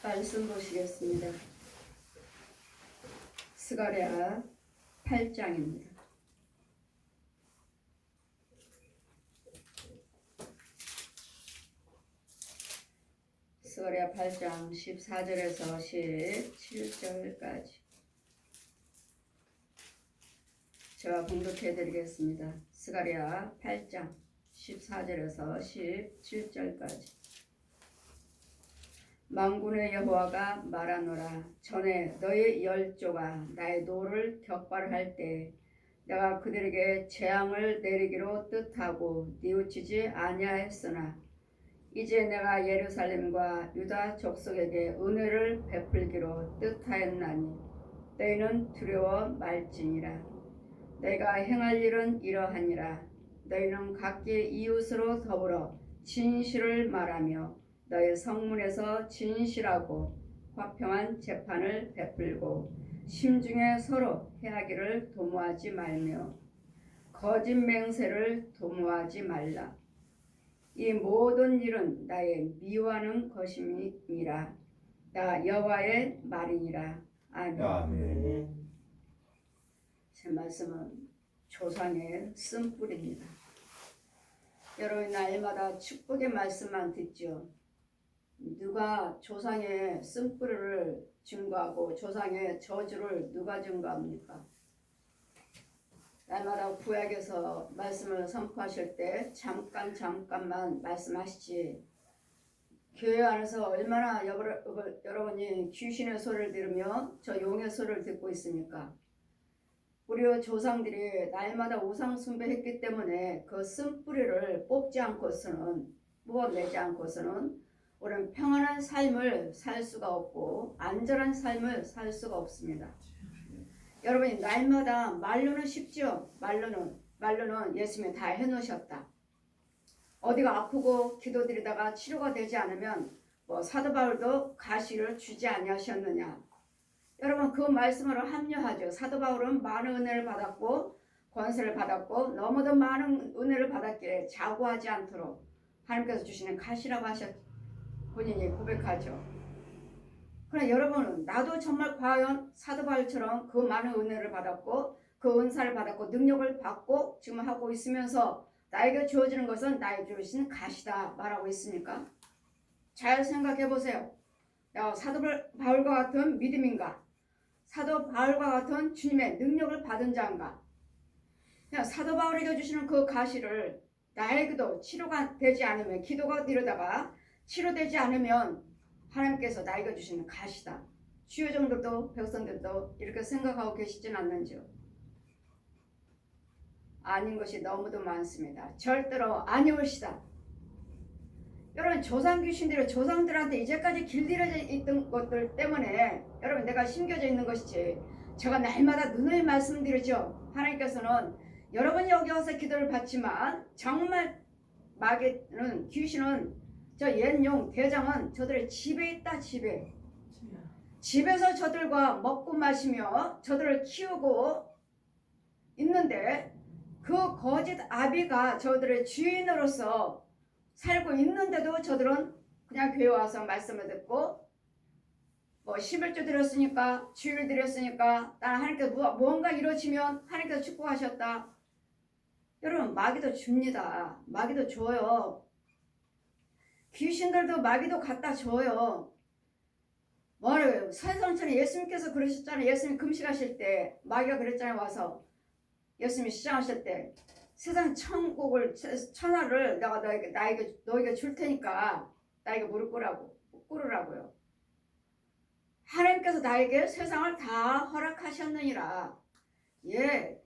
말씀 보시겠습니다. 스가랴 8장입니다. 스가랴 8장 14절에서 17절까지 제가 봉독해 드리겠습니다. 스가랴 8장 14절에서 17절까지 만군의 여호와가 말하노라. 전에 너희 열조가 나의 노를 격발할 때 내가 그들에게 재앙을 내리기로 뜻하고 뉘우치지 아니하였으나 이제 내가 예루살렘과 유다 족속에게 은혜를 베풀기로 뜻하였나니 너희는 두려워 말지니라. 너희가 행할 일은 이러하니라. 너희는 각기 이웃으로 더불어 진실을 말하며 너희 성문에서 진실하고 화평한 재판을 베풀고 심중에 서로 해하기를 도모하지 말며 거짓 맹세를 도모하지 말라. 이 모든 일은 나의 미워하는 것임이니라. 나 여호와의 말이니라. 아멘. 아멘. 제 말씀은 조상의 쓴뿌리입니다. 여러분 날마다 축복의 말씀만 듣죠. 누가 조상의 쓴뿌리를 증거하고 조상의 저주를 누가 증거합니까? 날마다 구약에서 말씀을 선포하실 때 잠깐만 말씀하시지 교회 안에서 얼마나 여러분이 귀신의 소리를 들으며 저 용의 소리를 듣고 있습니까? 우리 조상들이 날마다 우상 숭배했기 때문에 그 쓴뿌리를 뽑지 않고서는 뽑아내지 않고서는 우리는 평안한 삶을 살 수가 없고 안전한 삶을 살 수가 없습니다. 여러분이 날마다 말로는 쉽죠. 말로는 예수님이 다 해놓으셨다. 어디가 아프고 기도드리다가 치료가 되지 않으면 사도 바울도 가시를 주지 아니하셨느냐. 여러분 그 말씀으로 합리하죠. 사도 바울은 많은 은혜를 받았고 권세를 받았고 너무도 많은 은혜를 받았기에 자고하지 않도록 하나님께서 주시는 가시라고 본인이 고백하죠. 그러나 여러분은 나도 정말 과연 사도 바울처럼 그 많은 은혜를 받았고 그 은사를 받았고 능력을 받고 지금 하고 있으면서 나에게 주어지는 것은 나에게 주신 가시다 말하고 있습니까? 잘 생각해 보세요. 내가 사도 바울과 같은 믿음인가? 사도 바울과 같은 주님의 능력을 받은 자인가? 그냥 사도 바울에게 주시는 그 가시를 나에게도 치료가 되지 않으면 기도가 이러다가 치료되지 않으면 하나님께서 나에게 주시는 가시다. 주요정들도 백성들도 이렇게 생각하고 계시진 않는지요? 아닌 것이 너무도 많습니다. 절대로 아니올시다. 여러분 조상 귀신들이 조상들한테 이제까지 길들여져 있던 것들 때문에 여러분 내가 심겨져 있는 것이지 제가 날마다 누누이 말씀드리죠. 하나님께서는 여러분이 여기 와서 기도를 받지만 정말 마귀는 귀신은 저 옛용 대장은 저들의 집에 있다. 집에서 저들과 먹고 마시며 저들을 키우고 있는데 그 거짓 아비가 저들의 주인으로서 살고 있는데도 저들은 그냥 교회 와서 말씀을 듣고 11조 드렸으니까 주일을 드렸으니까 나는 하나님께서 무언가 이루어지면 하나님께서 축복하셨다. 여러분 마귀도 줍니다. 마귀도 줘요. 귀신들도 마귀도 갖다 줘요. 뭐래요? 사회성천에 예수님께서 그러셨잖아요. 예수님 금식하실 때 마귀가 그랬잖아요. 와서 예수님이 시장하실 때 세상 천국을 천하를 내가 너에게 줄 테니까 나에게 무릎 꿇으라고요. 하나님께서 나에게 세상을 다 허락하셨느니라. 예,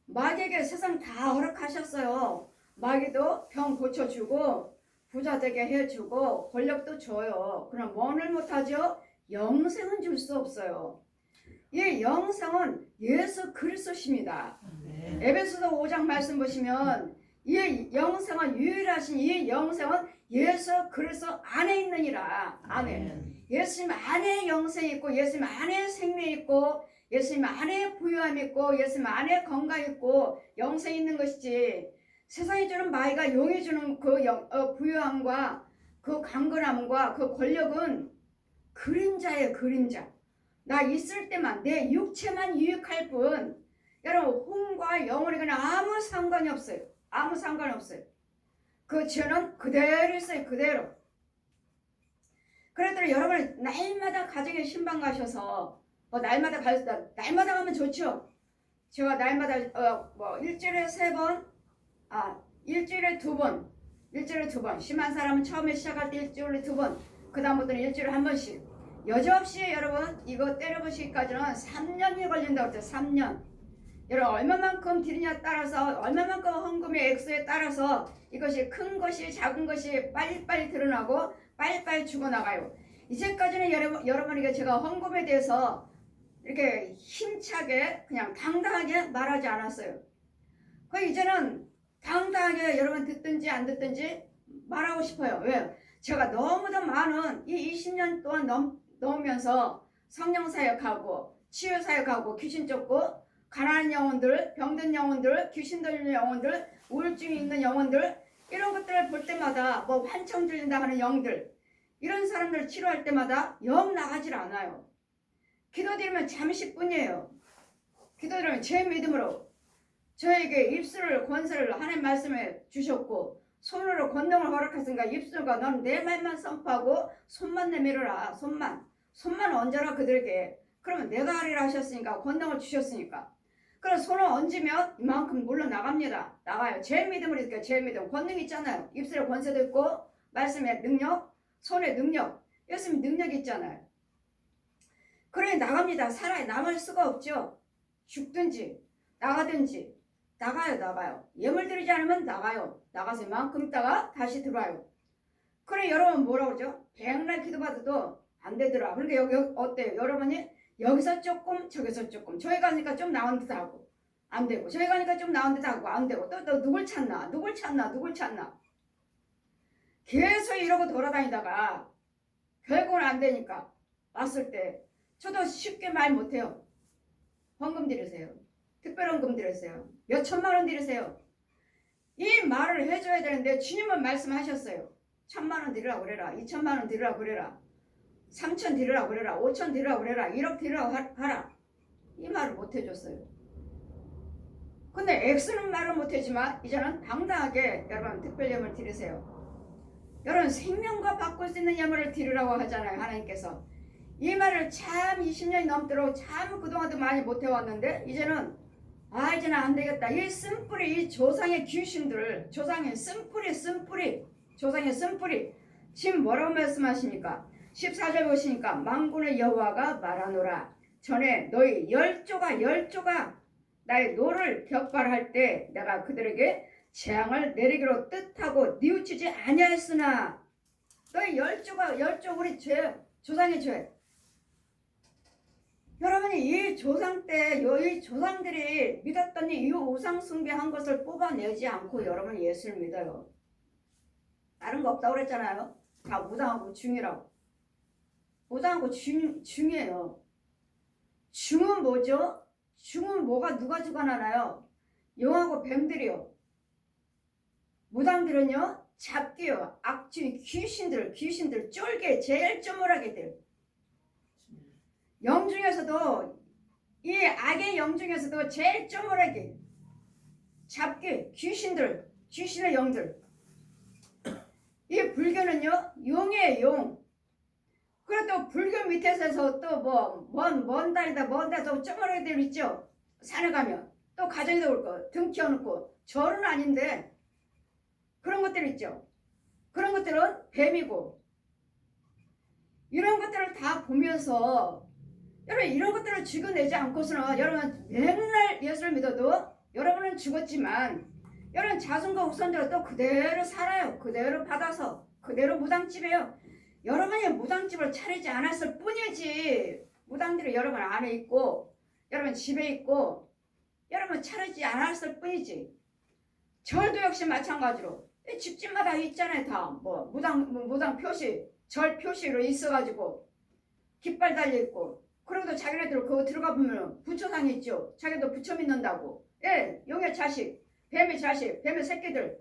마귀에게 세상 다 허락하셨어요. 마귀도 병 고쳐주고 부자 되게 해주고 권력도 줘요. 그럼 뭐를 못하죠? 영생은 줄 수 없어요. 이 영생은 예수 그리스도십니다. 에베소서 5장 말씀 보시면 이 영생은 유일하신 이 영생은 예수 그리스도 안에 있느니라. 아멘. 예수님 안에 영생이 있고 예수님 안에 생명이 있고 예수님 안에 부유함이 있고 예수님 안에 건강이 있고 영생이 있는 것이지 세상이 주는 마귀가 용이 주는 그 부유함과 그 강건함과 그 권력은 그림자예요. 그림자. 나 있을 때만 내 육체만 유익할 뿐 여러분 혼과 영혼이 그냥 아무 상관이 없어요. 아무 상관이 없어요. 그 죄는 그대로 있어요. 그대로. 그래도 여러분 날마다 가정에 신방 가셔서 날마다 가면 좋죠. 제가 날마다 일주일에 3번, 일주일에 2번, 일주일에 2번. 심한 사람은 처음에 시작할 때 일주일에 2번, 그 다음부터는 일주일에 1번씩. 여지없이 여러분 이거 때려보시기까지는 3년이 걸린다고 했죠. 3년. 여러분 얼마만큼 드리냐에 따라서 얼마만큼 헌금의 액수에 따라서 이것이 큰 것이 작은 것이 빨리빨리 드러나고 빨리빨리 죽어나가요. 이제까지는 여러분에게 제가 헌금에 대해서 이렇게 힘차게 그냥 당당하게 말하지 않았어요. 이제는 당당하게 여러분 듣든지 안 듣든지 말하고 싶어요. 왜요? 제가 너무도 많은 이 20년 동안 넘으면서 성령사역하고 치유사역하고 귀신 쫓고 가난한 영혼들, 병든 영혼들, 귀신 들리는 영혼들, 우울증이 있는 영혼들 이런 것들을 볼 때마다 환청 들린다 하는 영들 이런 사람들 치료할 때마다 영 나가질 않아요. 기도드리면 잠시뿐이에요. 기도드리면 제 믿음으로 저에게 입술을 권세를 하나님 말씀에 주셨고 손으로 권능을 허락하신가 입술과 넌 내 말만 선포하고 손만 내밀어라. 손만 얹어라 그들에게. 그러면 내가 하리라 하셨으니까 권능을 주셨으니까 그럼 손을 얹으면 이만큼 물러나갑니다. 나가요. 제 믿음으로 있으니까 제 믿음 권능 있잖아요. 입술에 권세도 있고 말씀에 능력 손에 능력 예수님 능력이 있잖아요. 그래 나갑니다. 살아요. 남을 수가 없죠. 죽든지 나가든지 나가요. 예물 드리지 않으면 나가요. 나가서 이만큼 있다가 다시 들어와요. 그래 여러분 뭐라고 그러죠? 백날 기도받아도 안 되더라. 그러니까 여기 어때요? 여러분이 여기서 조금 저기서 조금 저기 가니까 좀 나온 듯 하고 안 되고 저기 가니까 좀 나온 듯 하고 안 되고 또 누굴 찾나 계속 이러고 돌아다니다가 결국은 안 되니까 왔을 때 저도 쉽게 말 못해요. 헌금 드리세요. 특별헌금 드리세요. 몇 천만 원 드리세요. 이 말을 해줘야 되는데 주님은 말씀하셨어요. 1,000만 원 드리라고 그래라. 2,000만 원 드리라고 그래라. 3천 드리라고 그래라. 5천 드리라고 그래라. 1억 드리라고 하라. 이 말을 못 해줬어요. 근데 액수는 말을 못하지만 이제는 당당하게 여러분 특별 예물 드리세요. 여러분 생명과 바꿀 수 있는 예물을 드리라고 하잖아요. 하나님께서. 이 말을 참 20년이 넘도록 참 그동안도 많이 못해왔는데 이제는 안 되겠다. 이 쓴뿌리 이 조상의 귀신들 조상의 쓴뿌리 지금 뭐라고 말씀하십니까? 14절 보시니까 만군의 여호와가 말하노라. 전에 너희 열조가 나의 노를 격발할 때 내가 그들에게 재앙을 내리기로 뜻하고 뉘우치지 아니하였으나 너희 열조 우리 죄 조상의 죄. 여러분이 이 조상 때 이 조상들이 믿었더니 이 우상 숭배한 것을 뽑아내지 않고 여러분이 예수를 믿어요. 다른 거 없다고 그랬잖아요. 다 무당하고 중이라고. 무당하고 중이에요. 중은 뭐죠? 중은 누가 주관하나요? 용하고 뱀들이요. 무당들은요 잡기요. 악취 귀신들 쫄게 제일 쪼물하게들. 영 중에서도 이 악의 영 중에서도 제일 쪼물하게 잡기 귀신의 영들. 이 불교는요 용이에요. 용. 그리고 또 불교 밑에서 또 먼 달이다 또 쪼물하게들 있죠. 산에 가면 또 가정에도 올 거 등 키워놓고 절은 아닌데 그런 것들 있죠. 그런 것들은 뱀이고 이런 것들을 다 보면서 여러분 이런 것들을 죽여내지 않고서는 여러분 맨날 예수를 믿어도 여러분은 죽었지만 여러분 자손과 후손들은 또 그대로 살아요. 그대로 받아서 그대로 무당집이에요. 여러분이 무당집을 차리지 않았을 뿐이지 무당들이 여러분 안에 있고 여러분 집에 있고 여러분 차리지 않았을 뿐이지. 절도 역시 마찬가지로 집집마다 있잖아요. 다 무당 표시 절 표시로 있어가지고 깃발 달려있고 그리고도 자기네들 그거 들어가 보면 부처상이 있죠. 자기도 부처 믿는다고. 예, 용의 자식, 뱀의 새끼들.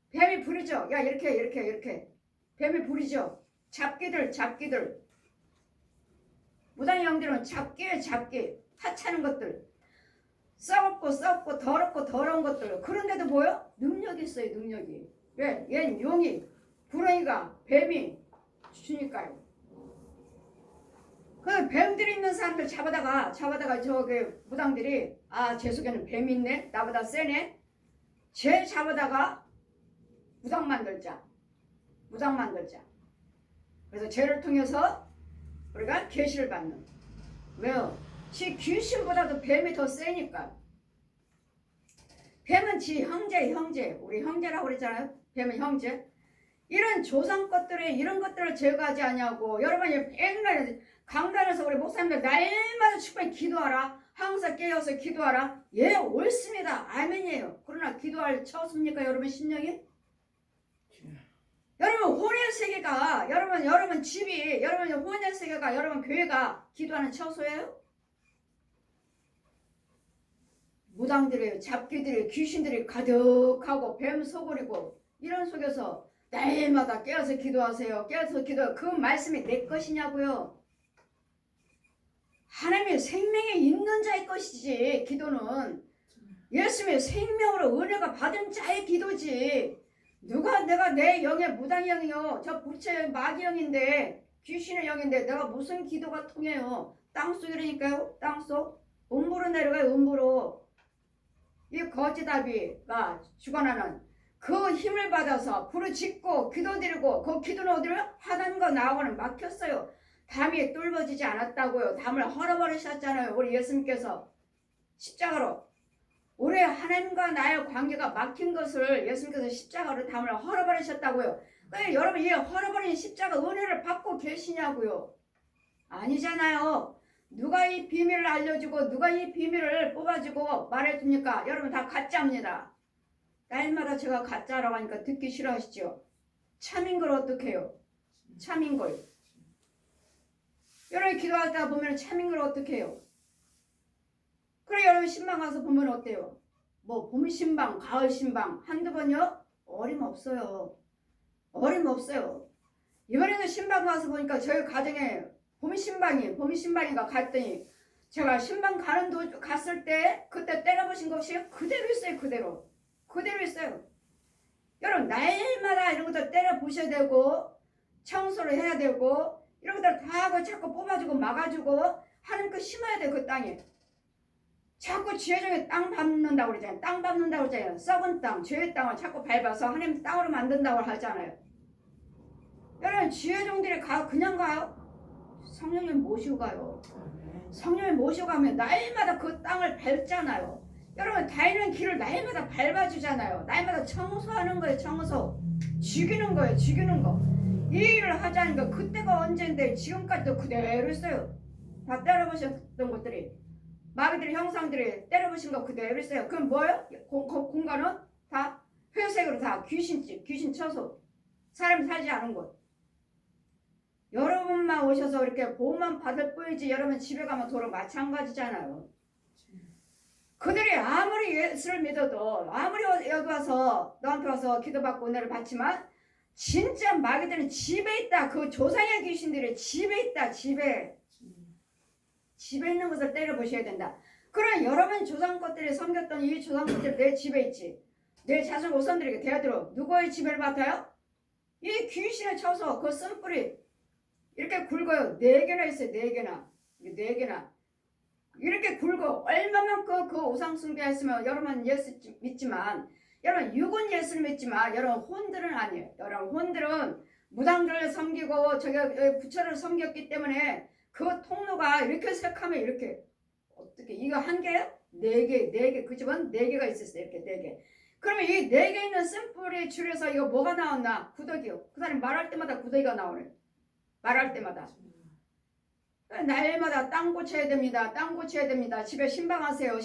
뱀이 부리죠. 야 이렇게 뱀이 부리죠. 잡기들. 무당의 형제는 잡기에 잡기, 하찮은 것들, 썩었고 썩고 더럽고 더러운 것들. 그런데도 뭐요? 능력이 있어요. 능력이. 왜? 얜 용이, 구렁이가, 뱀이 주니까요. 그 뱀들이 있는 사람들 잡아다가 저기 무당들이 제 속에는 뱀이 있네, 나보다 세네, 쟤 잡아다가 무당 만들자. 그래서 쟤를 통해서 우리가 계시를 받는. 왜요? 지 귀신보다도 뱀이 더 세니까. 뱀은 지 형제, 우리 형제라고 그랬잖아요. 뱀은 형제. 이런 조상 것들이 이런 것들을 제거하지 않냐고. 여러분이 백날 강단에서 우리 목사님들 날마다 축복에 기도하라, 항상 깨어서 기도하라. 예, 옳습니다. 아멘이에요. 그러나 기도할 처습니까 여러분 심령이? 여러분 혼의 세계가, 여러분 집이, 여러분 혼의 세계가, 여러분 교회가 기도하는 처소예요? 무당들이, 잡기들이, 귀신들이 가득하고 뱀 소굴이고 이런 속에서 날마다 깨어서 기도하세요. 깨어서 기도. 그 말씀이 내 것이냐고요. 하나님의 생명에 있는 자의 것이지. 기도는 예수님의 생명으로 은혜가 받은 자의 기도지. 누가 내가 내 영의 무당의 영이요, 저 부처의 마귀 영인데, 귀신의 영인데 내가 무슨 기도가 통해요? 땅속이라니까요. 땅속. 음부로 내려가요. 음부로. 이 거지다비가 죽어나는 그 힘을 받아서 부르짖고 기도드리고, 그 기도는 어디로? 하나님과 나하고는 막혔어요. 담이 뚫어지지 않았다고요. 담을 헐어버리셨잖아요. 우리 예수님께서 십자가로. 우리 하나님과 나의 관계가 막힌 것을 예수님께서 십자가로 담을 헐어버리셨다고요. 그러니까 여러분, 이 헐어버린 십자가 은혜를 받고 계시냐고요. 아니잖아요. 누가 이 비밀을 알려주고 누가 이 비밀을 뽑아주고 말해줍니까? 여러분 다 가짜입니다. 날마다 제가 가짜라고 하니까 듣기 싫어하시죠? 참인 걸 어떻게 해요? 참인 걸. 여러분 기도할 때 보면 참인 걸 어떻게 해요? 그래, 여러분 신방 가서 보면 어때요? 뭐 봄 신방, 가을 신방 한두 번요? 어림없어요. 어림없어요. 이번에는 신방 가서 보니까 저희 가정에 봄 신방인가 갔더니, 제가 신방 가는 도중 갔을 때 그때 때려보신 것이 그대로 있어요. 그대로 있어요. 여러분 날마다 이런 것들 때려보셔야 되고, 청소를 해야 되고, 이런 것들 다 하고 자꾸 뽑아주고 막아주고 하는 거 심어야 돼. 그 땅에 자꾸 지혜종에 땅 밟는다고 그러잖아요. 땅 밟는다고 그러잖아요. 썩은 땅, 죄의 땅을 자꾸 밟아서 하나님 땅으로 만든다고 하잖아요. 여러분 지혜종들이 그냥 가요? 성령님 모시고 가요. 성령님 모시고 가면 날마다 그 땅을 밟잖아요. 여러분 다니는 길을 날마다 밟아주잖아요. 날마다 청소하는 거예요. 청소. 죽이는 거예요. 죽이는 거. 이 일을 하자니까 그때가 언젠데 지금까지도 그대로 있어요. 다 때려보셨던 것들이, 마귀들의 형상들이 때려보신 거 그대로 있어요. 그럼 뭐예요? 공간은 다 회색으로 다 귀신집, 귀신 처소, 사람이 살지 않은 곳. 여러분만 오셔서 이렇게 보호만 받을 뿐이지 여러분 집에 가면 도로 마찬가지잖아요. 그들이 아무리 예수를 믿어도, 아무리 여기 와서 너한테 와서 기도받고 은혜를 받지만 진짜 마귀들은 집에 있다. 그 조상의 귀신들이 집에 있다. 집에 있는 것을 때려보셔야 된다. 그럼 여러분 조상 것들이 섬겼던 이 조상 것들이 내 집에 있지. 내 자손 오선들에게 대하도록 누구의 지배를 맡아요? 이 귀신을 쳐서 그 쓴뿌리 이렇게 굵어요. 4개나 있어요. 4개나 이렇게 굵어. 얼마만큼 그 우상 숭배했으면 여러분 예수 믿지만, 여러분 육은 예수를 믿지만 여러분 혼들은 아니에요. 여러분 혼들은 무당들을 섬기고 저기 부처를 섬겼기 때문에 그 통로가 이렇게 색하면 이렇게, 어떻게 이거 한 개요? 4개. 그 집은 4개가 있었어요. 이렇게 4개. 그러면 이 4개 있는 쓴뿌리 줄에서 이거 뭐가 나왔나? 구더기요. 그 사람이 말할 때마다 구더기가 나오네. 말할 때마다. 날마다 땅 고쳐야 됩니다. 집에 신방하세요.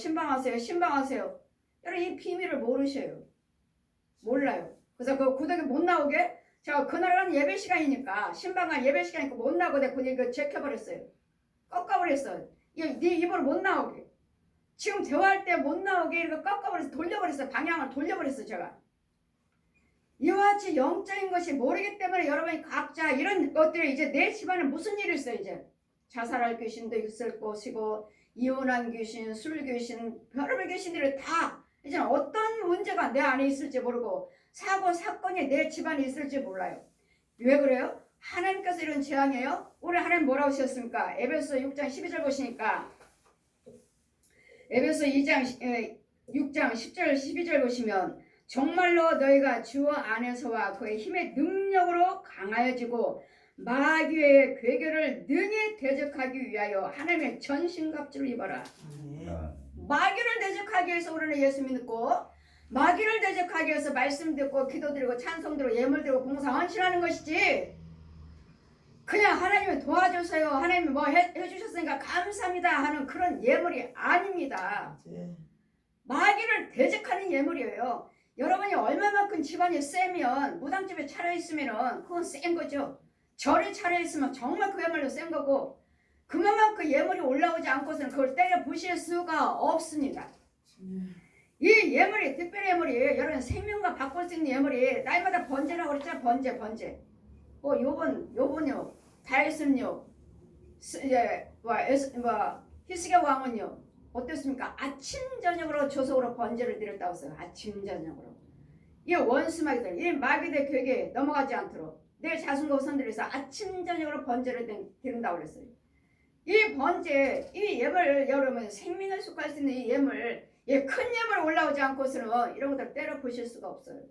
여러분 이 비밀을 모르셔요. 몰라요. 그래서 그 구더기 못 나오게 제가 그날은 예배 시간이니까, 신방은 예배 시간이니까 못 나오고 내가 그냥 이거 제껴버렸어요. 꺾어버렸어요. 네 입으로 못 나오게. 지금 대화할 때 못 나오게 이렇게 꺾어버려서 돌려버렸어요. 방향을 돌려버렸어요. 제가. 이와 같이 영적인 것이 모르기 때문에 여러분이 각자 이런 것들이 이제 내 집안에 무슨 일이 있어요. 이제 자살할 귀신도 있을 것이고 이혼한 귀신, 술 귀신, 별의별 귀신들이 다 이제 어떤 문제가 내 안에 있을지 모르고 사고 사건이 내 집안에 있을지 몰라요. 왜 그래요? 하나님께서 이런 재앙이에요. 우리 하나님 뭐라고 하셨습니까? 에베소 6장 12절 보시니까 에베소 6장 10절 12절 보시면 정말로 너희가 주 안에서와 그의 힘의 능력으로 강하여지고 마귀의 괴계를 능히 대적하기 위하여 하나님의 전신갑주를 입어라. 마귀를 대적하기 위해서 우리는 예수 믿고 마귀를 대적하기 위해서 말씀 듣고 기도드리고 찬송드리고 예물드리고 봉사 헌신하는 것이지 그냥 하나님이 도와줘서요 하나님이 뭐 해주셨으니까 감사합니다 하는 그런 예물이 아닙니다. 마귀를 대적하는 예물이에요. 여러분이 얼마만큼 집안이 세면 무당집에 차려있으면 그건 센 거죠. 절에 차려있으면 정말 그야말로 센 거고 그만큼 예물이 올라오지 않고서는 그걸 때려 부실 수가 없습니다. 이 예물이 특별 예물이 여러분 생명과 바꿀 수 있는 예물이 날마다 번제라고 그랬잖아. 번제 요번요 다이슨요 히스기야 왕은요 어땠습니까? 아침 저녁으로 조속으로 번제를 드렸다고 했어요. 아침 저녁으로 이 원수마귀들 이 마귀들 괴계에 넘어가지 않도록 내 자손과 후손들에서 아침 저녁으로 번제를 드린다고 그랬어요. 이 번제 이 예물 여러분 생명을 속할 수 있는 이 예물 큰 예물 올라오지 않고서는 이런 것들 때려 부실 수가 없어요.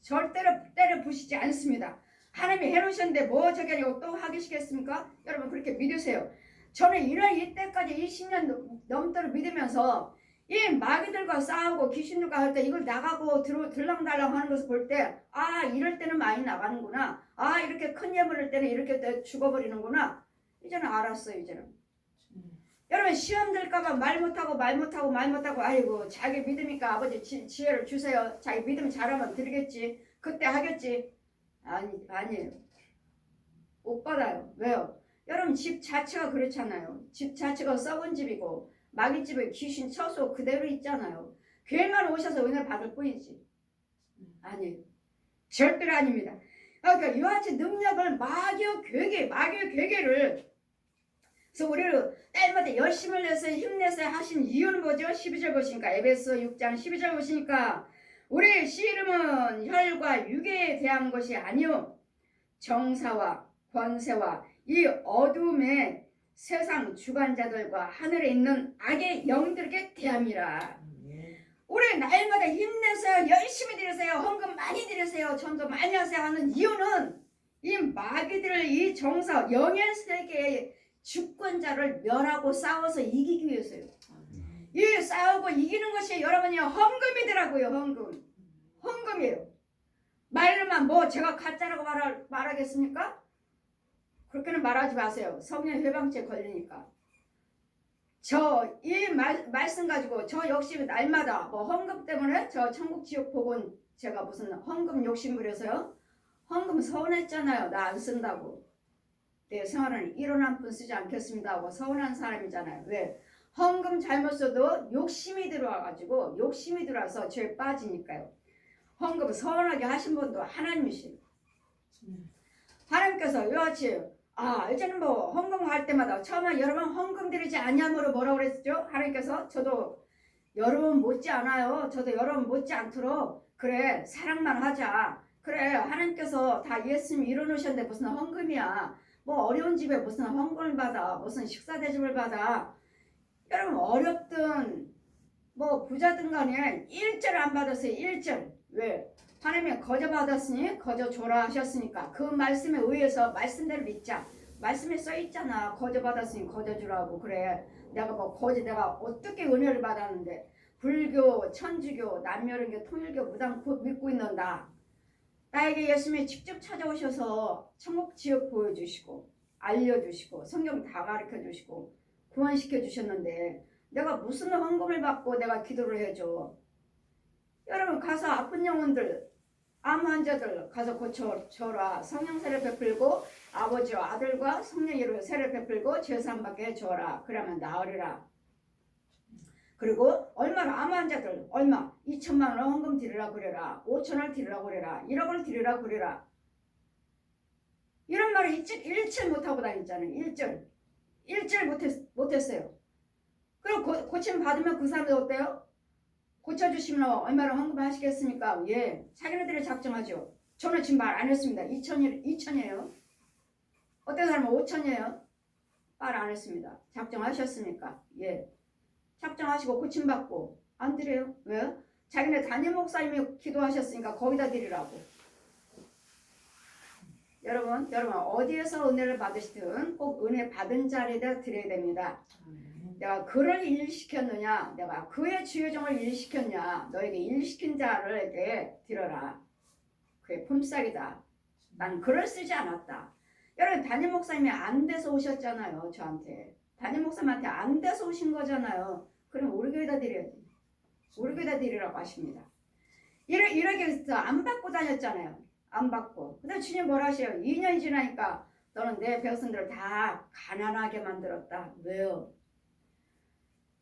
절대로 때려 부시지 않습니다. 하나님이 해놓으셨는데 뭐 저게 아니고 또 하시겠습니까? 여러분 그렇게 믿으세요. 저는 이때까지 20년 넘도록 믿으면서 이 마귀들과 싸우고 귀신들과 할 때 이걸 나가고 들랑달랑 하는 것을 볼 때 아 이럴 때는 많이 나가는구나. 아 이렇게 큰 예물일 때는 이렇게 죽어버리는구나. 이제는 알았어요. 이제는. 여러분 시험 들까봐 말 못하고 아이고 자기 믿으니까 아버지 지혜를 주세요. 자기 믿음 잘하면 드리겠지. 그때 하겠지. 아니에요. 못 받아요. 왜요? 여러분 집 자체가 그렇잖아요. 집 자체가 썩은 집이고 마귀집에 귀신 처소 그대로 있잖아요. 교회만 오셔서 은혜 받을 뿐이지. 아니에요. 절대로 아닙니다. 그러니까 이와 같이 능력을 마귀의 괴계를 그래서 우리를 때마다 열심을 내서 힘내서 하신 이유는 뭐죠? 12절 보시니까 에베소 6장 12절 보시니까 우리의 씨름은 혈과 육에 대한 것이 아니요 정사와 권세와 이 어둠의 세상 주관자들과 하늘에 있는 악의 영들에게 대함이라. 우리 날마다 힘내세요. 열심히 드리세요. 헌금 많이 드리세요. 전도 많이 하세요 하는 이유는 이 마귀들을 이 정사 영의 세계의 주권자를 멸하고 싸워서 이기기 위해서요. 이 싸우고 이기는 것이 여러분이 헌금이더라고요. 헌금이에요. 말로만 뭐 제가 가짜라고 말하겠습니까? 그렇게는 말하지 마세요. 성령 회방죄 걸리니까. 저 이 말씀 가지고 저 역시 날마다 뭐 헌금 때문에 저 천국 지옥 복은 제가 무슨 헌금 욕심 부려서요. 헌금 서운했잖아요. 나 안 쓴다고. 내 생활은 1원 한 푼 쓰지 않겠습니다 하고 서운한 사람이잖아요. 왜? 헌금 잘못 써도 욕심이 들어와서 죄에 빠지니까요. 헌금 서운하게 하신 분도 하나님이시요. 하나님께서 요같이 이제는 뭐 헌금할 때마다 처음에 여러분 헌금 드리지 않냐므로 뭐라고 그랬죠? 하나님께서 저도 여러분 못지 않아요. 저도 여러분 못지 않도록 그래 사랑만 하자. 그래 하나님께서 다 예수님이 이뤄놓으셨는데 무슨 헌금이야. 뭐 어려운 집에 무슨 헌금을 받아 무슨 식사 대접을 받아. 여러분 어렵든 뭐 부자든 간에 1절 안 받았어요. 1절. 왜? 하나님이 거저 받았으니 거저 줘라 하셨으니까 그 말씀에 의해서 말씀대로 믿자. 말씀에 써있잖아. 거저 받았으니 거저 주라고. 그래 내가 내가 어떻게 은혜를 받았는데 불교, 천주교, 남녀론교, 통일교 무당 믿고 있는 나에게 예수님이 직접 찾아오셔서 천국 지옥 보여주시고 알려주시고 성경 다 가르쳐주시고 구원시켜 주셨는데 내가 무슨 헌금을 받고 내가 기도를 해줘. 여러분 가서 아픈 영혼들 암 환자들 가서 고쳐줘라. 성령 세례 베풀고 아버지와 아들과 성령으로 세례 베풀고 죄사함 받게 해줘라. 그러면 나으리라. 그리고 얼마나 암 환자들 얼마 2천만 원 헌금 드리라 그래라. 5천원 드리라 그래라. 1억을 드리라 그래라. 이런 말을 일절 못하고 다녔잖아요. 1절 일주일 못했어요. 그리고 고침 받으면 그 사람들 어때요? 고쳐주시면 얼마나 헌금하시겠습니까? 예, 자기네들이 작정하죠. 저는 지금 말 안 했습니다. 2천이에요. 어떤 사람은 5천이에요. 말 안 했습니다. 작정하셨습니까? 예, 작정하시고 고침받고 안 드려요. 왜요? 자기네 담임 목사님이 기도하셨으니까 거기다 드리라고. 여러분 어디에서 은혜를 받으시든 꼭 은혜 받은 자리에다 드려야 됩니다. 내가 그를 일시켰느냐, 내가 그의 주여종을 일시켰냐, 너에게 일시킨 자를에게 드려라. 그의 품삯이다. 난 글을 쓰지 않았다. 여러분 담임 목사님이 안 돼서 오셨잖아요. 저한테 담임 목사님한테 안 돼서 오신 거잖아요. 그럼 우리 교회다 드려야지. 우리 교회다 드리라고 하십니다. 이렇게 해서 안 받고 다녔잖아요. 안 받고. 근데 주님 뭐라 하셔요? 2년이 지나니까 너는 내 백성들을 다 가난하게 만들었다. 왜요?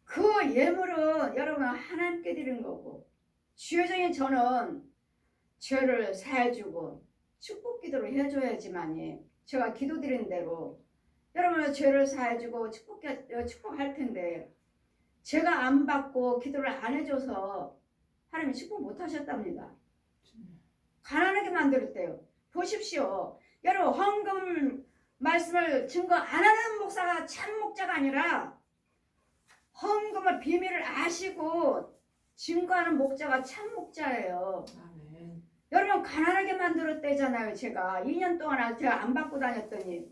그 예물은 여러분 하나님께 드린 거고, 주여정인 저는 죄를 사해주고 축복 기도를 해줘야지만이 제가 기도 드린 대로 여러분의 죄를 사해주고 축복할 텐데, 제가 안 받고 기도를 안 해줘서 하나님이 축복 못 하셨답니다. 가난하게 만들었대요. 보십시오. 여러분 헌금 말씀을 증거 안 하는 목사가 참 목자가 아니라 헌금의 비밀을 아시고 증거하는 목자가 참 목자예요. 아멘. 여러분 가난하게 만들었대잖아요. 제가 2년 동안 제가 안 받고 다녔더니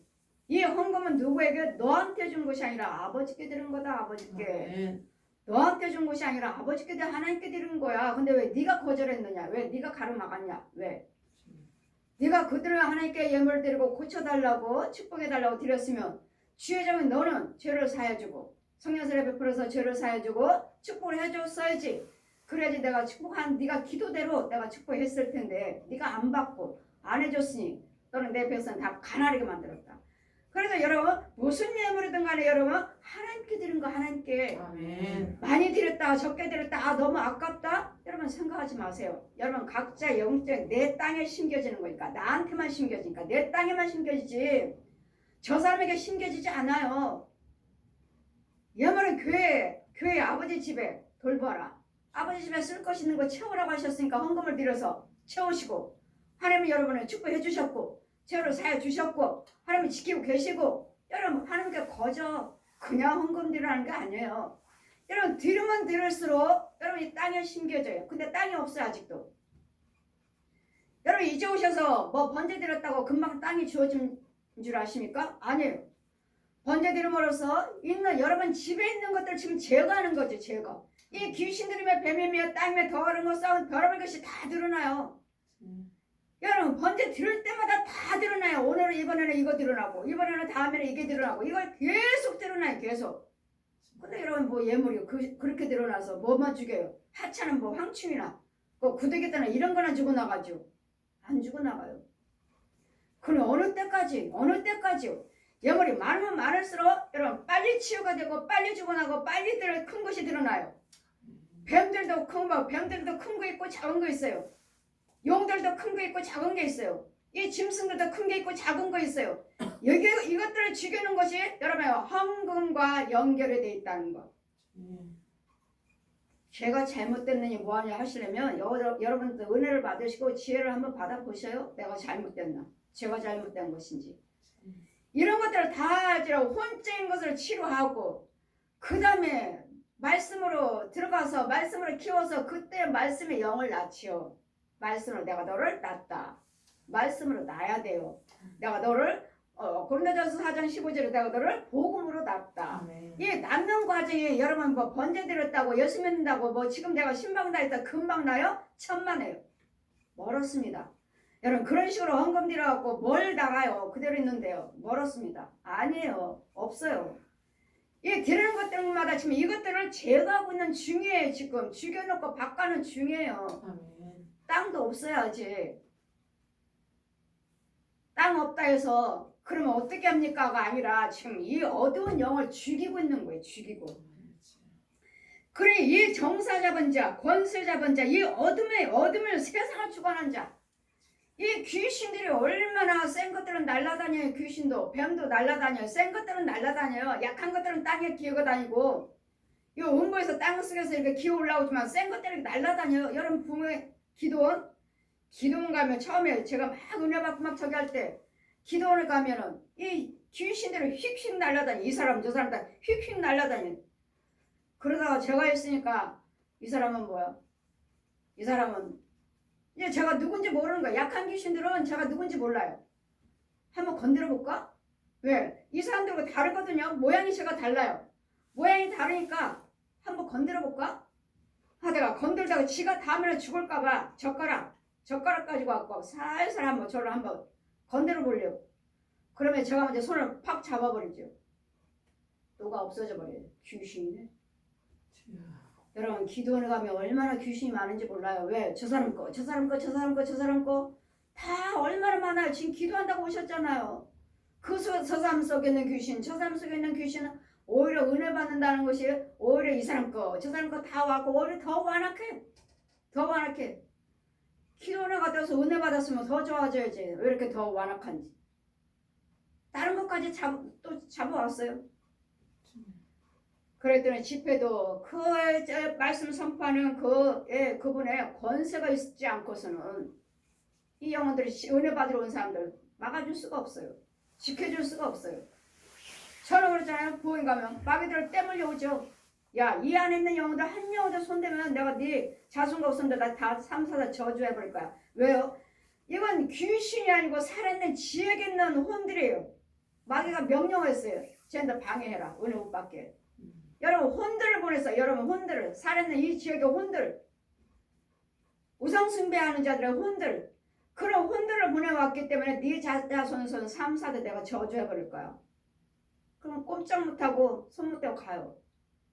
이 헌금은 누구에게? 너한테 준 것이 아니라 아버지께 드린 거다. 아버지께. 아멘. 너한테 준 것이 아니라 아버지께 하나님께 드린 거야. 근데 왜 네가 거절했느냐? 왜 네가 가로막았냐? 왜? 네가 그들을 하나님께 예물 드리고 고쳐달라고 축복해달라고 드렸으면 주여정은 너는 죄를 사해주고 성령세례 베풀어서 죄를 사해주고 축복을 해줬어야지. 그래야지 내가 축복한 네가 기도대로 내가 축복했을 텐데 네가 안 받고 안 해줬으니 너는 내 백성 다 가난하게 만들었다. 그래서 여러분 무슨 예물이든 간에 여러분 하나님께 드린 거 하나님께. 아멘. 많이 드렸다 적게 드렸다 너무 아깝다 여러분 생각하지 마세요. 여러분 각자 영적 내 땅에 심겨지는 거니까 나한테만 심겨지니까 내 땅에만 심겨지지 저 사람에게 심겨지지 않아요. 예물은 교회 아버지 집에 돌봐라. 아버지 집에 쓸 것 있는 거 채우라고 하셨으니까 헌금을 드려서 채우시고 하나님이 여러분을 축복해 주셨고 죄를 사해 주셨고 하나님이 지키고 계시고 여러분 하나님께 거저 그냥 헌금 드리라는 게 아니에요. 여러분 드리면 드릴수록 여러분이 땅에 심겨져요. 근데 땅이 없어요 아직도. 여러분 이제 오셔서 뭐 번제 드렸다고 금방 땅이 주어진 줄 아십니까? 아니에요. 번제 드림으로써 있는 여러분 집에 있는 것들 지금 제거하는 거죠. 제거. 이 귀신들이며 뱀이며 땅이며 더러운 싸운 별의별 것이 다 드러나요. 여러분 번제 들을 때마다 다 드러나요. 오늘은 이번에는 이거 드러나고 이번에는 다음에는 이게 드러나고 이걸 계속 드러나요. 계속. 근데 여러분 뭐 예물이 그렇게 드러나서 뭐만 죽여요. 하찮은 뭐 황충이나 그 구더기다나 이런 거나 주고 나가죠. 안 주고 나가요. 그럼 어느 때까지요. 예물이 많으면 많을수록 여러분 빨리 치유가 되고 빨리 죽어나고 빨리 큰 것이 드러나요. 뱀들도 큰 거 있고 작은 거 있어요. 용들도 큰 거 있고 작은 게 있어요. 이 짐승들도 큰 게 있고 작은 거 있어요. 이것들을 죽이는 것이 여러분 헌금과 연결이 되어 있다는 거. 제가 잘못됐느니 뭐하냐 하시려면 여러분들 은혜를 받으시고 지혜를 한번 받아보셔요. 내가 잘못됐나? 제가 잘못된 것인지. 이런 것들을 다 혼자인 것을 치료하고 그 다음에 말씀으로 들어가서 말씀으로 키워서 그때 말씀의 영을 낳지요. 말씀으로 내가 너를 낳았다. 말씀으로 낳아야 돼요. 내가 너를 고린도전서 4장 15절에 내가 너를 복음으로 낳았다. 이 낳는 과정이 여러분 뭐 번제 드렸다고 예수 믿는다고 뭐 지금 내가 신방 다했다 금방 나요? 천만에요. 멀었습니다. 여러분 그런 식으로 헌금 드려갖고 뭘 나가요? 그대로 있는데요. 멀었습니다. 아니에요. 없어요. 이 드리는 것들마다 지금 이것들을 제거하고 있는 중이에요. 지금 죽여놓고 바꿔는 중이에요. 아멘. 땅도 없어요 아직. 땅 없다 해서 그러면 어떻게 합니까가 아니라 지금 이 어두운 영을 죽이고 있는 거예요. 죽이고. 그래 이 정사 잡은 자, 권세 잡은 자, 이 어둠을 세상을 주관한 자 이 귀신들이 얼마나 센 것들은 날아다녀요. 귀신도 뱀도 날아다녀요. 센 것들은 날아다녀요. 약한 것들은 땅에 기어다니고 이 음부에서 땅 속에서 이렇게 기어 올라오지만 센 것들이 날아다녀요. 여러분 부모의 기도원 가면 처음에 제가 막 은혜 받고 막 저기 할 때 기도원을 가면은 이 귀신들이 휙휙 날아다녀. 이 사람 저 사람 다 휙휙 날아다녀. 그러다가 제가 했으니까 이 사람은 뭐야? 이 사람은 이제 제가 누군지 모르는 거야. 약한 귀신들은 제가 누군지 몰라요. 한번 건드려 볼까? 왜? 이 사람들과 다르거든요. 모양이 제가 달라요. 모양이 다르니까 한번 건드려 볼까? 하다가 건들다가 지가 다음에 죽을까봐 젓가락 가지고 왔고 살살 한번 저를 한번 건드려 보려고. 그러면 제가 먼저 손을 팍 잡아버리죠. 누가 없어져 버려요. 귀신이네. 여러분 기도원에 가면 얼마나 귀신이 많은지 몰라요. 왜? 저 사람 거, 저 사람 거, 저 사람 거, 저 사람 거 다 얼마나 많아요. 지금 기도한다고 오셨잖아요. 저 사람 속에 있는 귀신, 저 사람 속에 있는 귀신은 오히려 은혜 받는다는 것이 오히려 이 사람 거, 저 사람 거 다 와고 오히려 더 완악해. 더 완악해. 기도원에 갔다 와서 은혜 받았으면 더 좋아져야지. 왜 이렇게 더 완악한지. 다른 것까지 또 잡아왔어요. 그랬더니 집회도 그 말씀 선포하는 그분의 권세가 있지 않고서는 이 영혼들이 은혜 받으러 온 사람들 막아줄 수가 없어요. 지켜줄 수가 없어요. 저는 그랬잖아요. 부인 가면 마귀들을 떼물려 오죠. 야, 이 안에 있는 영혼들 한 영혼들 손대면 내가 네 자손과 후손들 다 삼사다 저주해버릴 거야. 왜요? 이건 귀신이 아니고 살아있는 지혜에 있는 혼들이에요. 마귀가 명령했어요. 쟤네들 방해해라. 은혜 못 받게. 여러분 혼들을 보냈어요. 여러분 혼들을. 살아있는 이 지역의 혼들. 우상숭배하는 자들의 혼들. 그런 혼들을 보내왔기 때문에 네 자손 3, 4대 내가 저주해버릴 거야. 그럼 꼼짝 못하고 손 못 대고 가요.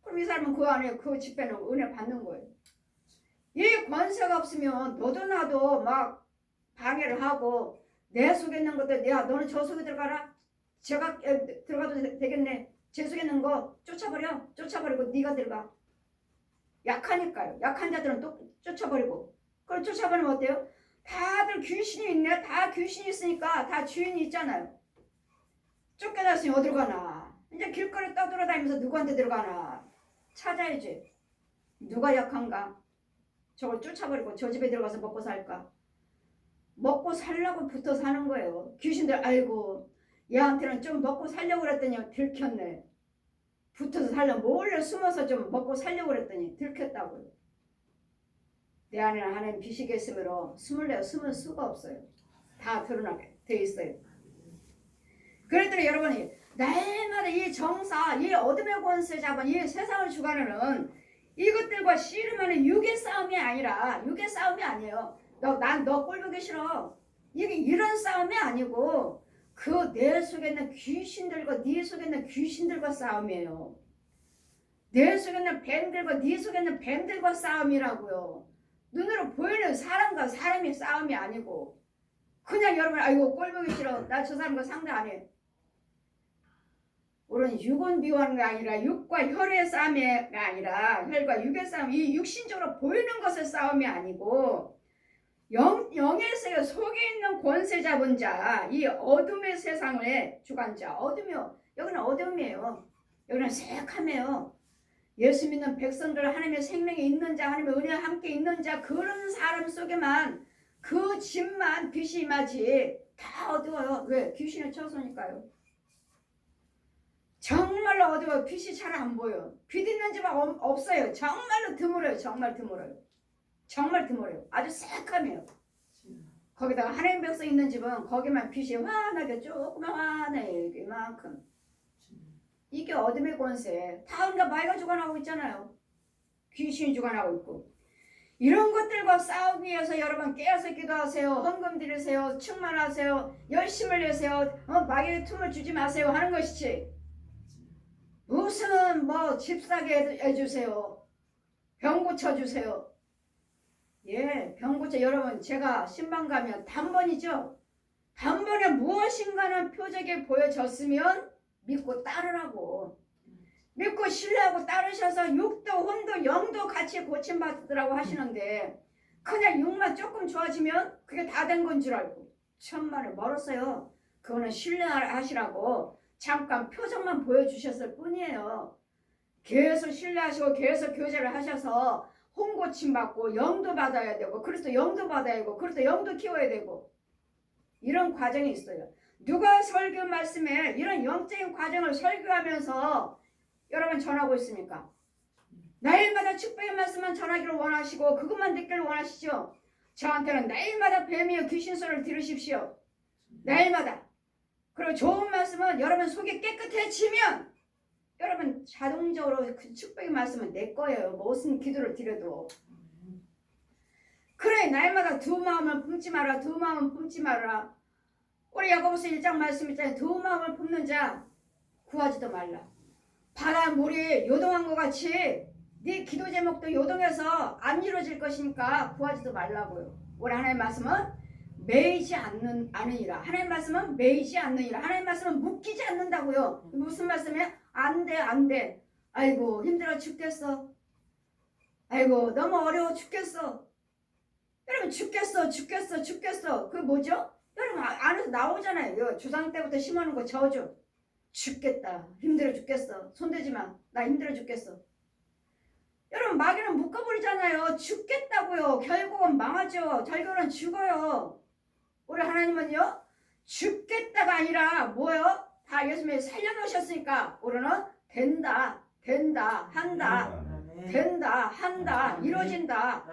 그럼 이 사람은 그 안에 그 집회는 은혜 받는 거예요. 이 권세가 없으면 너도 나도 막 방해를 하고 내 속에 있는 것들 야 너는 저 속에 들어가라. 제가 들어가도 되겠네. 제 속에 있는 거 쫓아버리고 네가 들어가. 약하니까요. 약한 자들은 또 쫓아버리고. 그걸 쫓아버리면 어때요? 다들 귀신이 있네. 다 귀신이 있으니까 다 주인이 있잖아요. 쫓겨났으니 어디로 가나. 이제 길거리 떠돌아다니면서 누구한테 들어가나. 찾아야지. 누가 약한가. 저걸 쫓아버리고 저 집에 들어가서 먹고 살까. 먹고 살려고 붙어 사는 거예요. 귀신들 아이고 얘한테는 좀 먹고 살려고 그랬더니 들켰네. 붙어서 살려 몰래 숨어서 좀 먹고 살려고 그랬더니 들켰다고요. 내 안에는 하나님 빛이 계심으로 숨을 수가 없어요. 다 드러나게 돼 있어요. 그랬더니 여러분이 날마다 이 정사, 이 어둠의 권세 잡은 이 세상을 주관하는 이것들과 씨름하는 육의 싸움이 아니라 육의 싸움이 아니에요. 난 너 꼴보기 싫어. 이게 이런 싸움이 아니고 그 내 속에 있는 귀신들과 네 속에 있는 귀신들과 싸움이에요. 내 속에 있는 뱀들과 네 속에 있는 뱀들과 싸움이라고요. 눈으로 보이는 사람과 사람의 싸움이 아니고 그냥 여러분 아이고 꼴보기 싫어. 나 저 사람과 상대 안 해. 우리는 육은 미워하는 게 아니라 육과 혈의 싸움이 아니라 혈과 육의 싸움. 이 육신적으로 보이는 것의 싸움이 아니고 영의 세계 속에 있는 권세 잡은 자, 이 어둠의 세상의 주관자, 어둠이요. 여기는 어둠이에요. 여기는 새카매요. 예수 믿는 백성들 하나님의 생명이 있는 자, 하나님의 은혜와 함께 있는 자, 그런 사람 속에만 그 집만 빛이 임하지 다 어두워요. 왜? 귀신의 처소니까요. 정말로 어두워요. 빛이 잘 안 보여요. 빛 있는 집은 없어요. 정말로 드물어요. 정말 드물어요. 정말 드물어요. 아주 새카매요. 거기다가 하나님 백성 있는 집은 거기만 빛이 환하게 조그만 환해. 이만큼. 이게 어둠의 권세. 다 우리가 마귀가 주관하고 있잖아요. 귀신이 주관하고 있고. 이런 것들과 싸우기 위해서 여러분 깨어서 기도하세요. 헌금 드리세요. 충만하세요. 열심을 내세요. 마귀의 틈을 주지 마세요 하는 것이지. 무슨 집 사게 해주세요. 병 고쳐주세요. 예, 병 고쳐. 여러분 제가 신방 가면 단번이죠. 단번에 무엇인가는 표적이 보여졌으면 믿고 따르라고. 믿고 신뢰하고 따르셔서 육도 혼도 영도 같이 고침받으라고 하시는데 그냥 육만 조금 좋아지면 그게 다 된 건 줄 알고 천만에 멀었어요. 그거는 신뢰하시라고 잠깐 표정만 보여주셨을 뿐이에요. 계속 신뢰하시고 계속 교제를 하셔서 홍고침 받고 영도 받아야 되고 그래서 영도 받아야 되고 그래서 영도 키워야 되고 이런 과정이 있어요. 누가 설교 말씀에 이런 영적인 과정을 설교하면서 여러분 전하고 있습니까? 날마다 축복의 말씀만 전하기를 원하시고 그것만 듣기를 원하시죠. 저한테는 날마다 뱀이여 귀신 소리를 들으십시오. 날마다. 그리고 좋은 말씀은 여러분 속이 깨끗해지면 여러분 자동적으로 그 축복의 말씀은 내 거예요. 무슨 기도를 드려도. 그래 날마다 두 마음을 품지 마라. 두 마음을 품지 마라. 우리 야고보서 1장 말씀 있잖아요. 두 마음을 품는 자 구하지도 말라. 바다 물이 요동한 것 같이 네 기도 제목도 요동해서 안 이루어질 것이니까 구하지도 말라고요. 우리 하나님의 말씀은 매이지 않으니라. 하나님의 말씀은 매이지 않느니라. 하나님의 말씀은 묶이지 않는다고요. 무슨 말씀이에요? 안 돼, 안 돼. 아이고 힘들어 죽겠어. 아이고 너무 어려워 죽겠어. 여러분 죽겠어. 그게 뭐죠? 여러분 안에서 나오잖아요. 조상 때부터 심어놓은 거 저주. 죽겠다. 힘들어 죽겠어. 손대지 마. 나 힘들어 죽겠어. 여러분 마귀는 묶어버리잖아요. 죽겠다고요. 결국은 망하죠. 결국은 죽어요. 우리 하나님은요. 죽겠다가 아니라 뭐요? 다 예수님이 살려놓으셨으니까 우리는 된다. 한다. 이루어진다.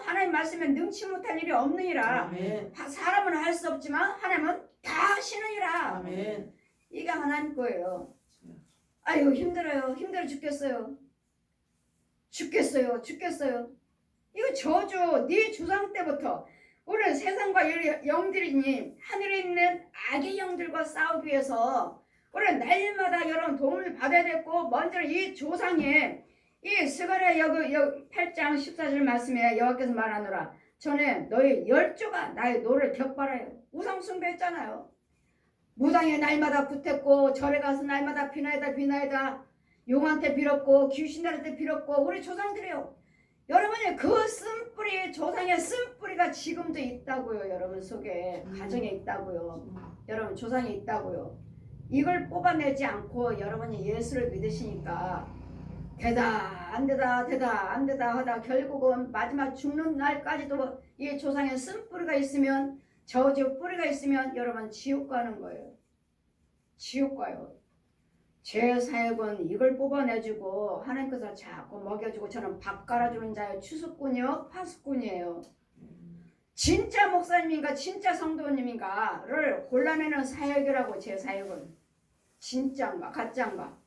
하나님 말씀에 능치 못할 일이 없느니라. 사람은 할 수 없지만 하나님은 다 하시느니라. 이게 하나님 거예요. 아유 힘들어요. 힘들어 죽겠어요. 이거 저주 네 조상 때부터 우리는 세상과 영들이니 하늘에 있는 악의 영들과 싸우기 위해서 우리는 날마다 여러분 도움을 받아야 되고 먼저 이 조상의 이 스가랴 8장 14절 말씀에 여호와께서 말하노라. 전에 너희 열조가 나의 노를 격발하여 우상 숭배했잖아요. 무당에 날마다 붙었고 절에 가서 날마다 비나이다 용한테 빌었고 귀신들한테 빌었고 우리 조상들이요. 여러분이 그 쓴뿌리 조상의 쓴뿌리가 지금도 있다고요. 여러분 속에 가정에 있다고요. 여러분 조상에 있다고요. 이걸 뽑아내지 않고 여러분이 예수를 믿으시니까 되다 안 되다 하다 결국은 마지막 죽는 날까지도 이 조상의 쓴뿌리가 있으면 저주 뿌리가 있으면 여러분 지옥 가는 거예요. 지옥 가요. 제 사역은 이걸 뽑아내주고 하나님께서 자꾸 먹여주고 저는 밥 갈아주는 자예요. 추수꾼이요 파수꾼이에요. 진짜 목사님인가 진짜 성도님인가를 골라내는 사역이라고. 제 사역은 진짜인가 가짜인가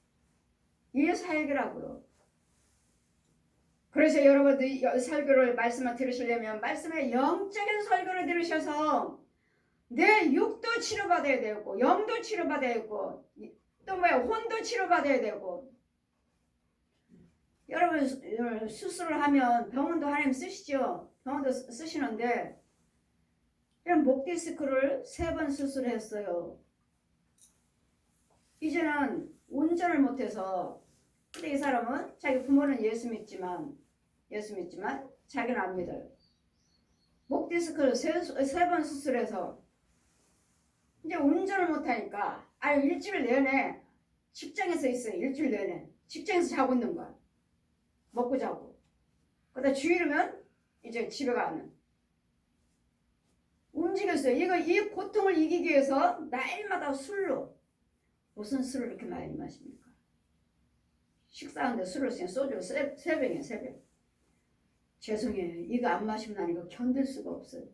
이 사역이라고요. 그래서 여러분들이 설교를 말씀을 들으시려면 말씀의 영적인 설교를 들으셔서 내 육도 치료받아야 되고 영도 치료받아야 되고 또 혼도 치료받아야 되고. 여러분 수술을 하면 병원도 하나님 쓰시죠. 병원도 쓰시는데 이런 목 디스크를 3번 수술했어요. 이제는 운전을 못해서. 근데 이 사람은 자기 부모는 예수 믿지만 자기는 안 믿어요. 목 디스크를 3번 수술해서 이제 운전을 못하니까 일주일 내내 직장에서 있어요. 일주일 내내 직장에서 자고 있는 거야. 먹고 자고. 그러다 주일이면 이제 집에 가는. 움직였어요. 이 고통을 이기기 위해서 날마다 술로. 무슨 술을 이렇게 많이 마십니까? 식사하는데 술을 그냥 소주를 3병이에요. 3병. 죄송해요. 이거 안 마시면 난 이거 견딜 수가 없어요.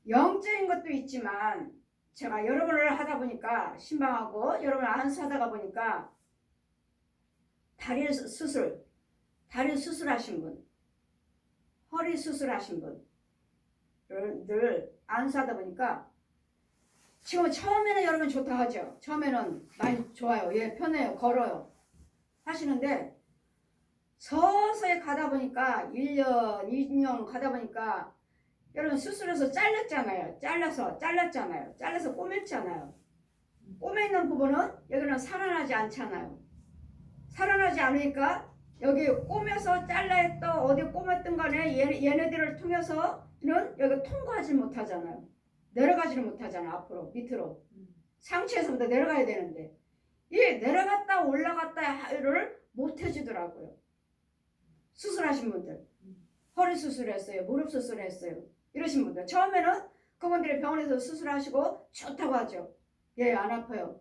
영적인 것도 있지만 제가 여러분을 하다 보니까 신방하고 여러분을 안수하다가 보니까 다리 수술하신 분, 허리 수술하신 분을 늘 안수하다 보니까 지금 처음에는 여러분 좋다 하죠. 처음에는 많이 좋아요. 예, 편해요. 걸어요. 하시는데 서서히 가다 보니까 1년, 2년 가다 보니까 여러분 수술해서 잘랐잖아요. 잘라서 꼬맸잖아요. 꼬매 있는 부분은 여기는 살아나지 않잖아요. 살아나지 않으니까 여기 꼬매서 잘라했던 어디 꼬맸던 간에 얘네들을 통해서는 여기 통과하지 못하잖아요. 내려가지를 못하잖아. 앞으로 밑으로 상체에서부터 내려가야 되는데 이 내려갔다 올라갔다를 못 해주더라고요. 수술하신 분들 허리 수술했어요. 무릎 수술했어요. 이러신 분들 처음에는 그분들이 병원에서 수술하시고 좋다고 하죠. 예, 안 아파요.